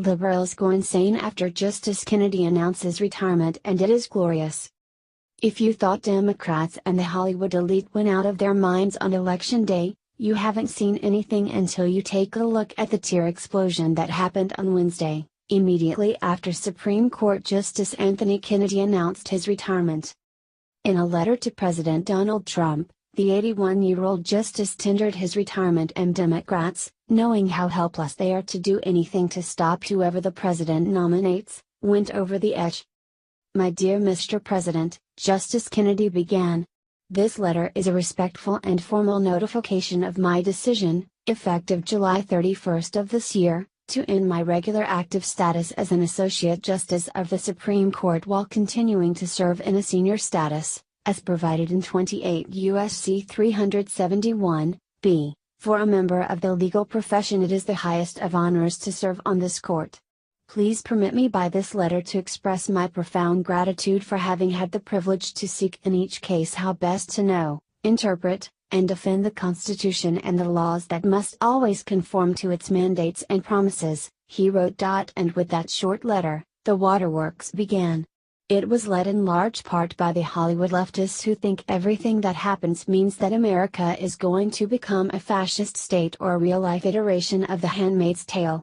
Liberals go insane after Justice Kennedy announces retirement, and it is glorious. If you thought Democrats and the Hollywood elite went out of their minds on Election Day, you haven't seen anything until you take a look at the tear explosion that happened on Wednesday, immediately after Supreme Court Justice Anthony Kennedy announced his retirement. In a letter to President Donald Trump, the 81-year-old justice tendered his retirement, and Democrats, knowing how helpless they are to do anything to stop whoever the president nominates, went over the edge. "My dear Mr. President," Justice Kennedy began, "this letter is a respectful and formal notification of my decision, effective July 31st of this year, to end my regular active status as an Associate Justice of the Supreme Court while continuing to serve in a senior status, as provided in 28 U.S.C. 371, b. For a member of the legal profession, it is the highest of honors to serve on this court. Please permit me by this letter to express my profound gratitude for having had the privilege to seek in each case how best to know, interpret, and defend the Constitution and the laws that must always conform to its mandates and promises," he wrote. And with that short letter, the waterworks began. It was led in large part by the Hollywood leftists who think everything that happens means that America is going to become a fascist state or a real-life iteration of The Handmaid's Tale.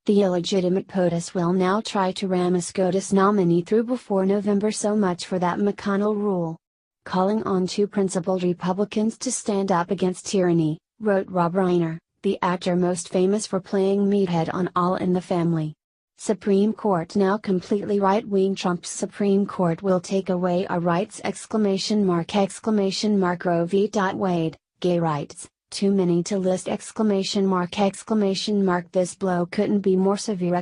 The illegitimate POTUS will now try to ram a SCOTUS nominee through before November. So much for that McConnell rule. Calling on two principled Republicans to stand up against tyranny, wrote Rob Reiner, the actor most famous for playing Meathead on All in the Family. Supreme Court now completely right-wing. Trump's Supreme Court will take away our rights! Roe v.Wade, gay rights, too many to list! This blow couldn't be more severe!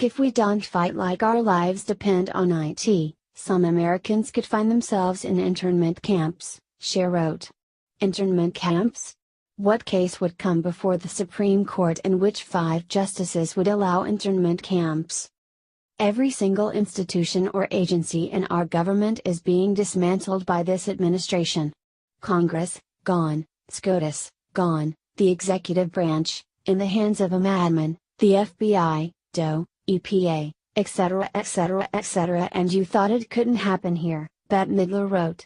If we don't fight like our lives depend on it, some Americans could find themselves in internment camps, Cher wrote. Internment camps? What case would come before the Supreme Court in which 5 justices would allow internment camps? Every single institution or agency in our government is being dismantled by this administration. Congress, gone; SCOTUS, gone; the executive branch, in the hands of a madman; the FBI, DOE, EPA, etc., etc., etc. And you thought it couldn't happen here, Bette Midler wrote.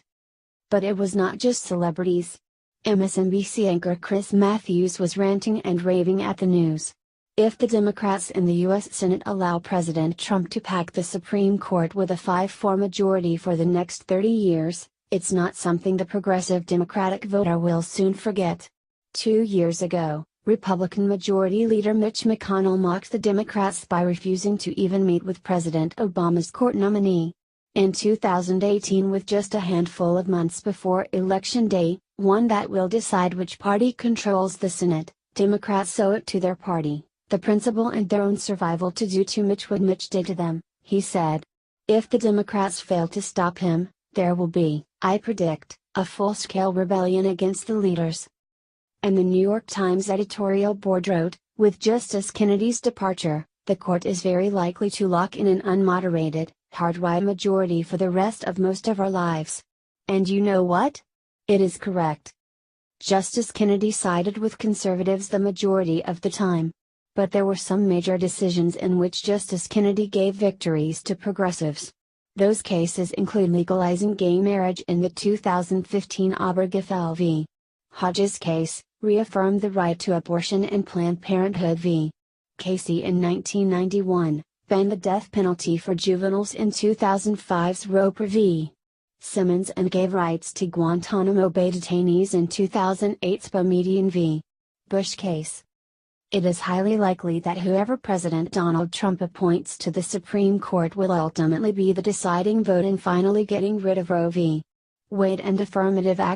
But it was not just celebrities. MSNBC anchor Chris Matthews was ranting and raving at the news. If the Democrats in the U.S. Senate allow President Trump to pack the Supreme Court with a 5-4 majority for the next 30 years, it's not something the progressive Democratic voter will soon forget. 2 years ago, Republican Majority Leader Mitch McConnell mocked the Democrats by refusing to even meet with President Obama's court nominee. In 2018, with just a handful of months before Election Day, one that will decide which party controls the Senate, Democrats owe it to their party, the principle, and their own survival to do to Mitch what Mitch did to them, he said. If the Democrats fail to stop him, there will be, I predict, a full-scale rebellion against the leaders. And the New York Times editorial board wrote, with Justice Kennedy's departure, the court is very likely to lock in an unmoderated, hard-right majority for the rest of most of our lives. And you know what? It is correct. Justice Kennedy sided with conservatives the majority of the time. But there were some major decisions in which Justice Kennedy gave victories to progressives. Those cases include legalizing gay marriage in the 2015 Obergefell v. Hodges case, reaffirmed the right to abortion in Planned Parenthood v. Casey in 1991, banned the death penalty for juveniles in 2005's Roper v. Simmons, and gave rights to Guantanamo Bay detainees in 2008's Boumediene v. Bush case. It is highly likely that whoever President Donald Trump appoints to the Supreme Court will ultimately be the deciding vote in finally getting rid of Roe v. Wade and affirmative action.